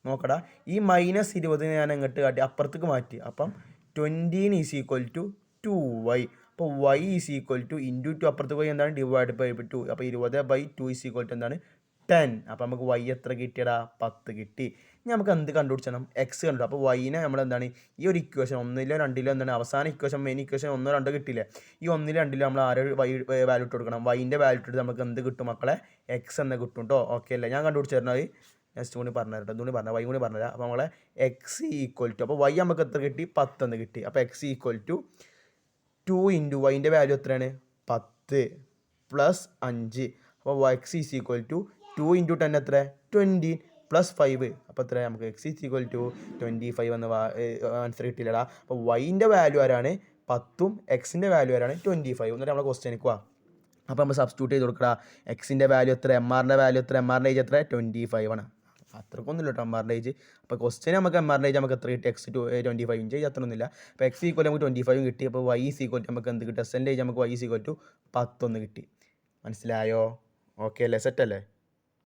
നോക്കടാ, ഈ -20 ഞാൻ അങ്ങോട്ട് കാട്ടി അപ്പുറത്തേക്ക് മാറ്റി. അപ്പം 20 ഈസ് ഈക്വൽ ടു 2y. അപ്പോൾ y is equal to into 2 അപ്പുറത്തേക്ക് പോയി എന്താണ് ഡിവൈഡ് ബൈ 2. അപ്പോൾ 20/2 ഈസ് ഈക്വൽ ടു എന്താണ് 10. അപ്പോൾ നമുക്ക് y എത്ര കിട്ടിയടാ 10 കിട്ടി. ഇനി നമുക്ക് എന്ത് കണ്ടുപിടിച്ചണം എക്സ് കണ്ടു. അപ്പോൾ വൈനെ നമ്മൾ എന്താണ് ഈ ഒരു ഇക്വേഷൻ 1ലോ 2ലോ എന്താണ് അവസാന ഇക്വേഷൻ മെയിൻ ഇക്വേഷൻ 1 2 കിട്ടിയില്ലേ, ഈ 1 2 നമ്മൾ ആരോ വാല്യൂ ഇട്ട് കൊടുക്കണം. വൈൻ്റെ വാല്യൂ ഇട്ടിട്ട് നമുക്ക് എന്ത് കിട്ടും മക്കളെ എക്സ് എന്ന് കിട്ടും കേട്ടോ. ഓക്കെ അല്ലേ, ഞാൻ കണ്ടുപിടിച്ച് തരുന്നത് നെക്സ്റ്റ് കൂടി പറഞ്ഞു തരട്ടെ, ഇതുകൂടി പറഞ്ഞാൽ വൈ കൂടി പറഞ്ഞുതരാം. അപ്പോൾ നമ്മളെ എക്സ് ഈക്വൽ ടു, അപ്പോൾ വൈ നമുക്ക് എത്ര കിട്ടി 10 എന്ന് കിട്ടി. അപ്പോൾ എക്സ് ഈക്വൽ ടു 2 ഇൻറ്റു വൈൻ്റെ വാല്യൂ എത്രയാണ് 10 പ്ലസ് 5. അപ്പോൾ x is equal to 2 into 10 എത്ര 20 പ്ലസ് 5. അപ്പോൾ എത്ര നമുക്ക് എക്സ് ഈസ് ഈക്വൽ ടു 25 എന്ന് ആൻസർ കിട്ടിയില്ലടാ. അപ്പോൾ വൈൻ്റെ വാല്യൂ ആരാണ് 10ഉം എക്സിൻ്റെ വാല്യൂ ആരാണ് 25. എന്നിട്ട് നമ്മളെ ക്വസ്റ്റ്യനിക്ക് പോവാം. അപ്പോൾ നമ്മൾ സബ്സ്റ്റിറ്റ്യൂട്ട് ചെയ്ത് കൊടുക്കുക. എക്സിൻ്റെ വാല്യൂ എത്ര, എം ആറിൻ്റെ വാല്യൂ എത്ര, എം ആറിൻ്റെ ഏജ് എത്ര 25 ആണ്. അത്രക്കൊന്നുമില്ല കേട്ടോ എം ആറിൻ്റെ ഏജ്. അപ്പോൾ ക്വസ്റ്റ്യൻ നമുക്ക് എം ആറിൻ്റെ ഏജ് നമുക്ക് എത്ര കിട്ടി എക്സ് 25 ഏജ് അത്ര ഒന്നുമില്ല. അപ്പോൾ എക്സ് ഈക്വൽ നമുക്ക് 25 കിട്ടി. അപ്പോൾ വൈ ഈസ് ഈക്വൽ ടു നമുക്ക് എന്ത് കിട്ടി എസിൻ്റെ ഏജ് നമുക്ക് വൈ ഈസ് ഈക്വൽ ടു 10 കിട്ടി. മനസ്സിലായോ? ഓക്കെ അല്ലേ, സെറ്റ് അല്ലേ?